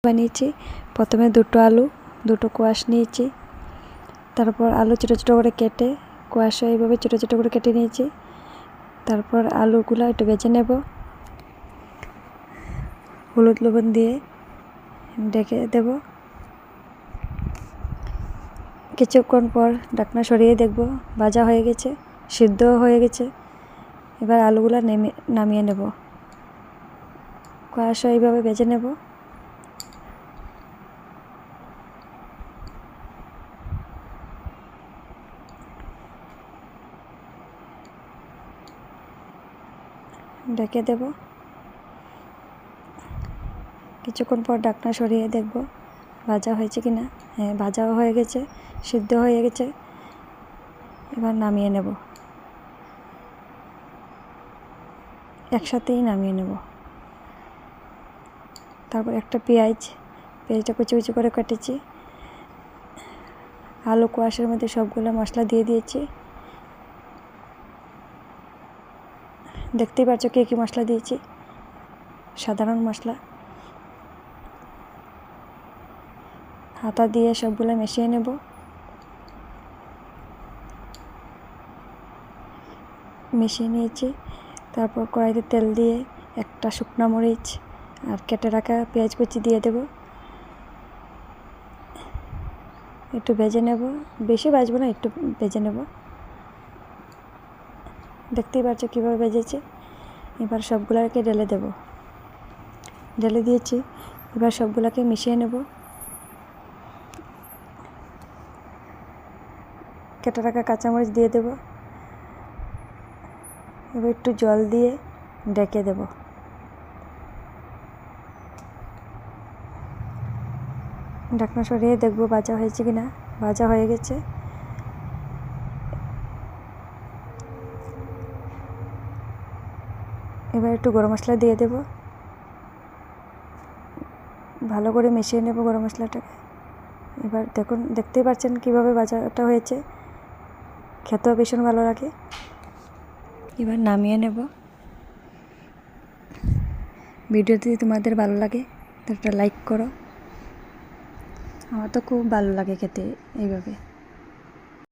বানিয়েছি। প্রথমে দুটো কোয়াশ নিয়েছি, তারপর আলু ছোটো ছোটো করে কেটে কোয়াশও এইভাবে ছোটো ছোটো করে কেটে নিয়েছি। তারপর আলুগুলো একটু ভেজে নেব, হলুদ লবণ দিয়ে ঢেকে দেব। কিছুক্ষণ পর ঢাকনা সরিয়ে দেখব ভাজা হয়ে গেছে, সিদ্ধ হয়ে গেছে। এবার আলুগুলো নামিয়ে নেব, কোয়াশও এইভাবে ভেজে নেব। ঢেকে দেব। কিছুক্ষণ পর ঢাকনা সরিয়ে দেখব ভাজা হয়েছে কি না। হ্যাঁ, ভাজাও হয়ে গেছে, সিদ্ধ হয়ে গেছে। এবার নামিয়ে নেব, একসাথেই নামিয়ে নেব। তারপর একটা পেঁয়াজটা কুচি কুচি করে কেটেছি। আলু কোয়াশের মধ্যে সবগুলো মশলা দিয়ে দিয়েছি। দেখতেই পাচ্ছ কী কী মশলা দিয়েছি, সাধারণ মশলা। হাতা দিয়ে সবগুলো মিশিয়ে নেব। মিশিয়ে নিয়েছি। তারপর কড়াইতে তেল দিয়ে একটা শুকনো মরিচ আর কেটে রাখা পেঁয়াজ কুচি দিয়ে দেব। একটু ভেজে নেব, বেশি ভাজবো না, একটু ভেজে নেব। দেখতেই পাচ্ছ কীভাবে ভেজেছি। এবার সবগুলোকে ঢেলে দেব, ঢেলে দিয়েছি। এবার সবগুলোকে মিশিয়ে নেব। কেটে রাখা কাঁচামরিচ দিয়ে দেব। এবার একটু জল দিয়ে ঢেকে দেব। ঢাকনা সরিয়ে দেখব ভাজা হয়েছে কি না। ভাজা হয়ে গেছে। এবার একটু গরম মশলা দিয়ে দেব, ভালো করে মিশিয়ে নেব গরম মশলাটাকে। এবার দেখতেই পাচ্ছেন কীভাবে ভাজাটা হয়েছে, খেতেও ভীষণ ভালো লাগে। এবার নামিয়ে নেব। ভিডিওটি যদি তোমাদের ভালো লাগে তো একটা লাইক করো। আমার তো খুব ভালো লাগে খেতে এইভাবে।